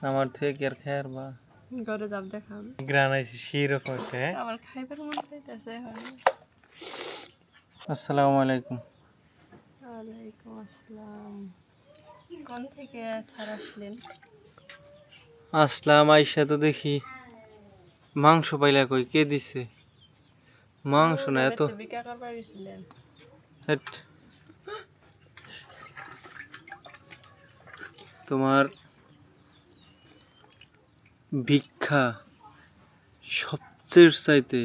আমার থেকে কি আর খায়ার বা ঘরে যাব দেখাম গ্রান আইছি সেই রকম হচ্ছে। আমার খাইবার মন চাইতেছে এখন। আসসালামু আলাইকুম। ওয়ালাইকুম আসসালাম। কোন থেকে স্যার আসলেন? আসলাম আইসা তো দেখি মাংস পাইলা কই কে দিছে মাংস না এত বিকা করবার গেছিলেন? হেট। তোমার ভিক্ষা সবচেয়ে চাইতে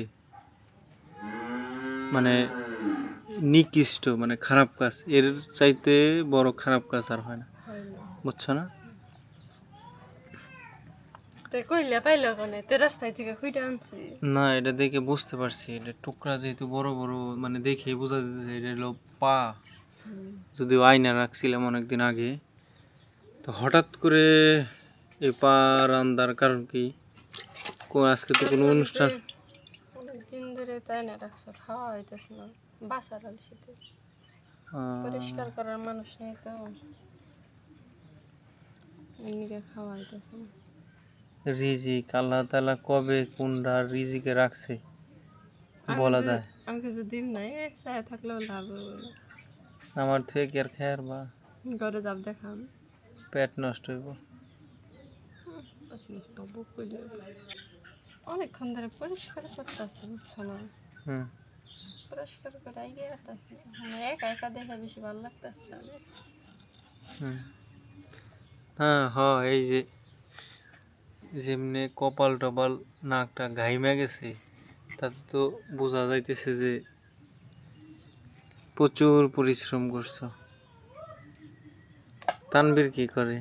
মানে নিকৃষ্ট মানে খারাপ কাজ, এর চাইতে বড় খারাপ কাজ আর হয় না, বুঝছো না? তো কইলে পাইলো কোনে? তে রাস্তায় থেকে খুঁজে আনছি। না, এটা দেখে বুঝতে পারছি এটা টুকরা যেহেতু বড় বড় মানে দেখেই বোঝা যাচ্ছে এটা হলো পা। যদিও আয়না রাখছিলাম অনেকদিন আগে, তো হঠাৎ করে এই পা রান্দার কারণ কি? আজকে তো কোনো অনুষ্ঠান অনেকদিন ধরে তাই না রাখছো, খাওয়া হইতেছে না বাসার আলসিতে। পরিষ্কার করার মানুষ নেই তো এমনিকে খাওয়া হইতেছে না। রিজিক আল্লাহ তাআলা কবে কোনটা রিজিকে রাখছে বলা যায়। আমি কিন্তু দিন নাই চায় থাকলেও লাভ হবে না। আমার থেকে কি আর খায়ার বা ঘরে যাব দেখাম পেট নষ্ট হইব। অনেকক্ষণ ধরে পরিষ্কার করতেছে, বুঝছো না? হুম, পরিষ্কার করে গিয়ে মানে একা একা দেখে বেশি ভালো লাগতেছে। হুম। হ্যাঁ হ, এই যে যেমনি কপাল টপাল নাকটা ঘাইমা গেছে, তাতে তো বোঝা যাইতেছে যে প্রচুর পরিশ্রম করছো। তানবীর কি করে?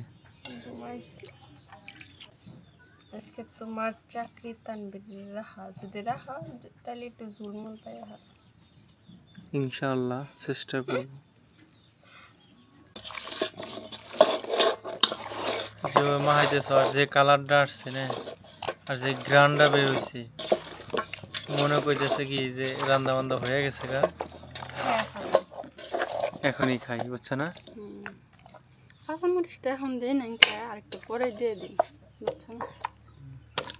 আজকে তোমার চাকরি তানবীর রাখা, যদি রাখা তাহলে একটু ঝুলমুল পাই। ইনশাআল্লাহ চেষ্টা করব। যে মাহাইতেছ আর যে কালারটা আসছে না আর যে গ্রানটা বের হয়েছে, মনে কইতেছে কি যে রান্না বান্না হয়ে গেছে গা, এখনই খাই, বুঝছো না? কাঁচামরিচটা এখন দিই না, আর একটু পরে দিয়ে দিই, বুঝছো না?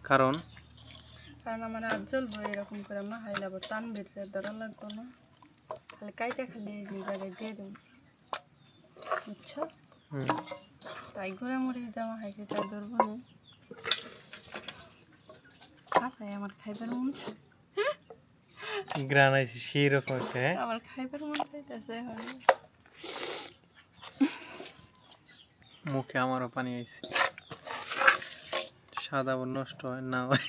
কারণ আমার আর জ্বলবো এরকম করে মাহাই লাগবো, তানবীর ধরা লাগবো না, খালি কাইটা খালি এই জায়গায় দিয়ে দেবো, বুঝছো? তাই ঘুরে মরিচ দেওয়া খাইছে, তাই ধরবো না। কাঁচাই আমার খাইবার মন গ্রান আইছে সেই রকম হচ্ছে। আমার খাইবার মন চাইতেছে এখন। মুখে আমারও পানি আইছে। স্বাদ আবার নষ্ট হয় না হয়।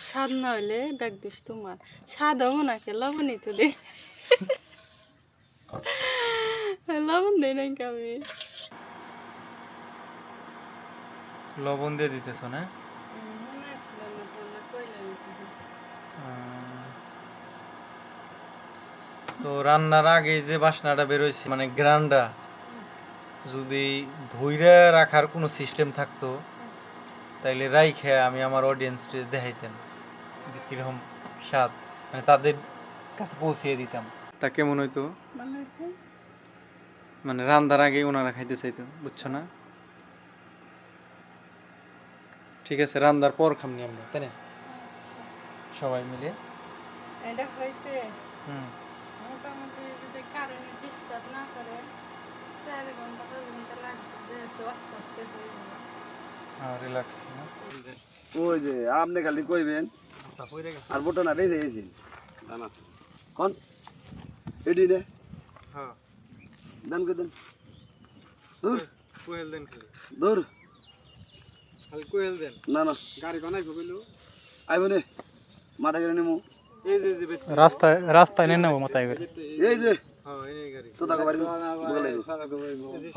স্বাদ না হইলে ব্যাগ দিস তোমার, স্বাদ হবো না কে লবণই তো দে, লবণ দেই নাকি আমি? লবণ দিয়ে দিতেছ না? তো রান্নার আগে যে বাসনাটা বেরোইছে মানে গ্রানটা, যদি ধইরা রাখার কোনো সিস্টেম থাকতো তাইলে রাইখে আমি আমার অডিয়েন্সকে দেখাইতাম যে কিরকম স্বাদ, মানে তাদের কাছে পৌঁছিয়ে দিতাম। তা কেমন হইতো? মানে রান্নার আগে ওনারা খাইতে চাইতো, বুঝছো না? ঠিক আছে, রান্নার পর খামনি আমরা, তাই না? সবাই মিলে এটা হইতে হুম মোটামুটি যদি কারেন্ট ডিস্টার্ব না করে 4 ঘন্টা 5 ঘন্টা লাগবে, যেহেতু আস্তে আস্তে হয়ে যাবে। হ্যাঁ, রিল্যাক্স না। ওই যে আপনি খালি কইবেন আর বটো না বেজে গেছি না কোন এডি রে। হ্যাঁ, দেন কে দেন দূর কোয়েল দেন খালি, দূর খালি কোয়েল দেন। না না গাড়ি কোনায় গেলো আইবো নে মাথা করে নেমু এই যে রাস্তায় রাস্তায় নিয়ে নেবো মাথায় করে। এই যে হ্যাঁ এই গাড়ি তো তাকে বাড়ি বলে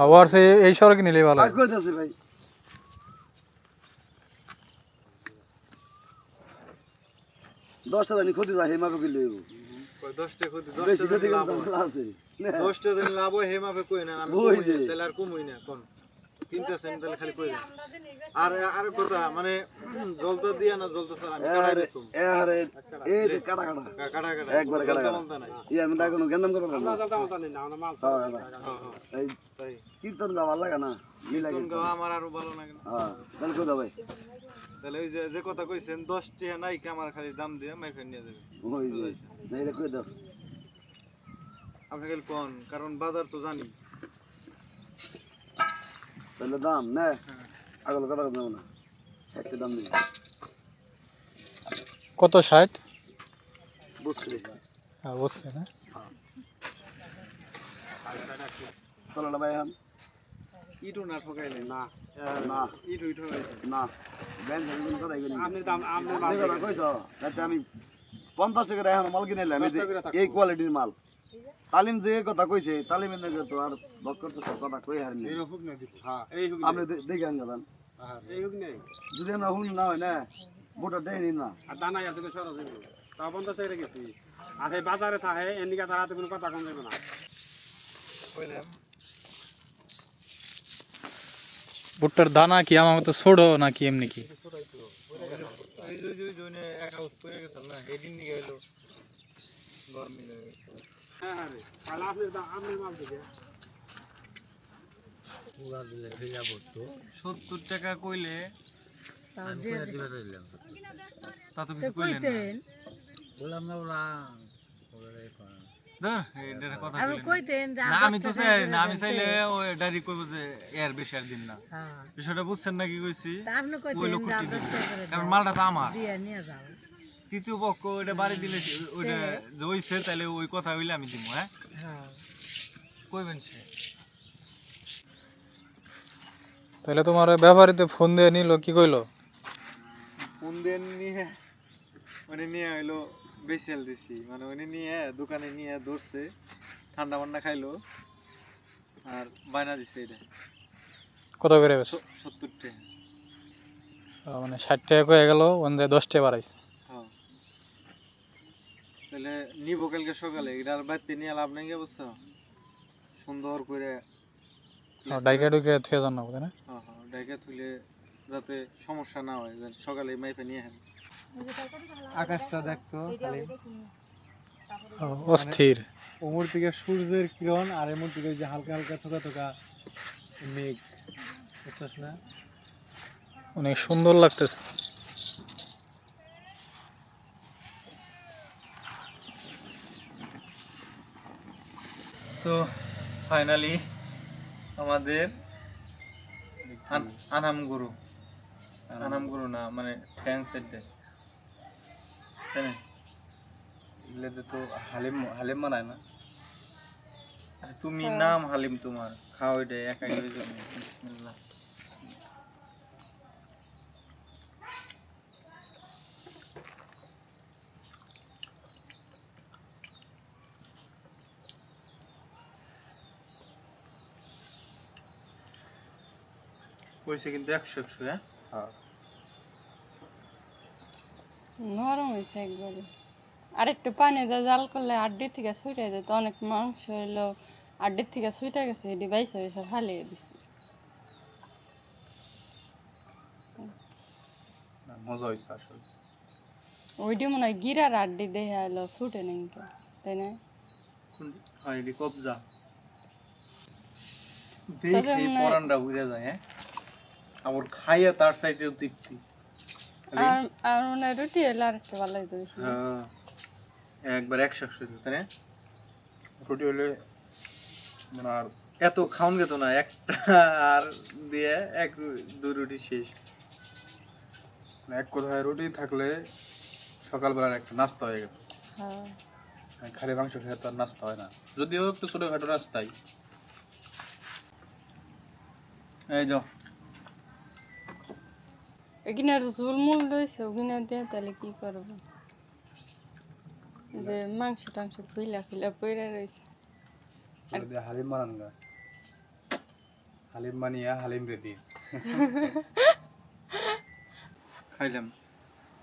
আবার সে এই সড়কে নিলেই ভালো আজ কই যাচ্ছে ভাই 10টা জানি ক্ষতি যায় হেমাবে কইলে হইব 10টা ক্ষতি, বেশি 10টা ক্ষতি লাভ কিন্তু আছে 10টা দিন লাভ হয় হেমাবে কই না, আমি ওই কই যে। তাহলে আর কমই না কোন কিনতেছেন তাহলে খালি কই দেন। আর আর কথা মানে জল তো দিয়া না, জল তো স্যার আমি কাটাই দিছুম। আরে এই যে কাটা কাটা কাটা কাটা একবারে কাটা কাটা বলতা নাই। ইয়া আমি দেখো গেন্দাম করবো না হ্যাঁ এই তাই কীর্তন গাওয়া লাগে না ই লাগে কোন গাওয়া আমার আরো ভালো লাগে না। হ্যাঁ তাহলে কোথা ভাই তাহলে ওই যে যে কথা কইছেন 10 টাকা নাই কি আমার খালি দাম দিয়ে মাইফে নিয়ে যাবে। ওই যে না এটা কই দাও আপনি খালি কোন, কারণ বাজার তো জানি। তাহলে দাম না আগল কথা কথা না 60 দাম নেই কত 60? বুঝছি হ্যাঁ বুঝছি না। চলো না ভাই এখন ইটু না ঠকাইলেন না, না ইটু ঠকাইলেন না ব্যাংক থেকে কথা কই আপনি দাম আপনি মাল কইছো তাতে আমি 50 টাকা এখন মাল কিনে নিলাম এই কোয়ালিটির মাল তালিম যে কথা কইছে তালিমের নাকি তো আর বক্কর তো কথা কই হারিনি এই হুক না দিতে হ্যাঁ এই হুক আপনি দেখেন গেলেন এই হুক নেই যদি আমরা হুন না হয় না মোটা দেয়নি না আর দানা ইয়ার থেকে সরো যাইব তা 50 টাকা গেছি আর এই বাজারে থাকে এন্ডিকা তারাতে কোনো কথা কম যাবে না কইলাম ভুট্টার দানা কি আমার মতো ছোট নাকি এমনি কি? এই যে জনে এক হাউস পড়ে গেছিল না, এদিন নিয়ে গেল গরমে লাগে। হ্যাঁ হ্যাঁ রে তাহলে আপনি মাল দিকে 70 টাকা কইলে তা তো কিছু কইলেন না। ধর, এটার কথা কইলেন না। না, আমি তো চাই না, আমি চাইলে ওই ডাইরেক্ট কইব যে এর বেশি আর দিন না। বিষয়টা বুঝছেন না কি কইছি? ওই লোক কুটি দিবে। কারণ মালটা তো আমার। তৃতীয় পক্ষ ওইটা বাড়ি দিলে ওইটা যে হইছে তাহলে ওই কথা হইলে আমি দিব। হ্যাঁ কইবেন সে তাহলে তোমার ব্যাপারীতে ফোন দিয়ে নিল, কি কইলো? ফোন দিয়ে নিয়ে মানে নিয়ে হইলো বেসেল দিছি, মানে উনি নিয়ে দোকানে নিয়ে ধরছে, ঠান্ডা মান্ডা খাইলো আর বায়না দিছে এটা কত করে বেশ? 70 টাকা। মানে 60 টাকা কয়ে গেল, ওখানে 10 টাকা বাড়াইছে। হ্যাঁ তাহলে নিবো কালকে সকালে, এটা আর বাড়িতে নিয়ে লাভ নাই, বুঝছো? সুন্দর করে ডাইকা ডুকে থুয়ে জানা হবে না? হ্যাঁ হ্যাঁ ডাইকা তুলে যাতে সমস্যা না হয়, যাতে সকালে মাইপে নিয়ে আসেন। আকাশটা দেখতো খালি অস্থির। ওমর থেকে সূর্যের কিরণ আর এমন থেকে যে হালকা হালকা থোকা থোকা মেঘ, বুঝছস না? অনেক সুন্দর লাগতেছে। তো ফাইনালি আমাদের আনামগুরু না মানে ঠ্যাং সেটে তাই না? এগুলোতে তো হালিম হালিম বানায় না। আচ্ছা, তুমি নাম হালিম, তোমার খাও এটা একাই হয়ে যাবে। বিসমিল্লাহ। হয়েছে কিন্তু 100 হ্যাঁ নরম হয়েছে একবারে। আর একটু পানি দিয়ে জাল করলে আড্ডি থেকে ছুটে যেত, অনেক মাংস হইলো আড্ডির থেকে ছুটে গেছে, এটি বাইসে বাইসে ফালিয়ে দিছি। মজা হইছে আসলে ওইটি মনে হয় গিরার আড্ডি দেখে এলো ছুটে নেই, তাই না? এটি কবজা তবে দেখে মনে হয়- পরানটা বুঝা যায়। হ্যাঁ আবার খাইয়া তার সাইডেও তৃপ্তি। আর আর মনে হয় রুটি এলো আর একটু ভালো হইতো বেশি। হ্যাঁ একবার 100 তাই না? রুটি হলে মানে আর এত খাওন গেত না, একটা আর দিয়ে এক দুই রুটি শেষ। মানে এক কথায় রুটি থাকলে সকালবেলার একটা নাস্তা হয়ে গেল। হ্যাঁ খালি মাংস খেয়ে তো আর নাস্তা হয় না, যদিও একটু ছোটখাটো নাস্তাই। এই যাও এখানে আর ঝুলমুল রয়েছে, ওখানে দিয়ে তাহলে কি করবো? যে মাংস টাংস খুইলা খুইলা পইরা রয়েছে। যদি হালিম বানান গা, হালিম বানিয়ে হালিম রেডি। খাইলাম,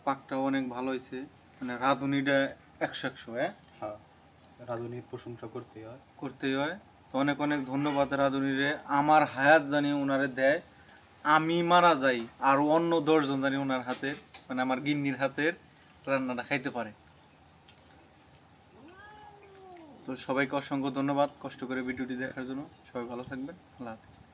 পাকটা অনেক ভালো হয়েছে, মানে রাঁধুনিটা 100 হ্যাঁ হ্যাঁ রাঁধুনির প্রশংসা করতে হয়। করতেই হয়। তো অনেক অনেক ধন্যবাদ রাঁধুনিরে, আমার হায়াত জানি ওনারে দেয়, আমি মারা যাই আর অন্য 10 জন জানি ওনার হাতের মানে আমার গিন্নির হাতের রান্নাটা খাইতে পারে। তো সবাইকে অসংখ্য ধন্যবাদ কষ্ট করে ভিডিওটি দেখার জন্য। সবাই ভালো থাকবেন। আল্লাহ হাফেজ।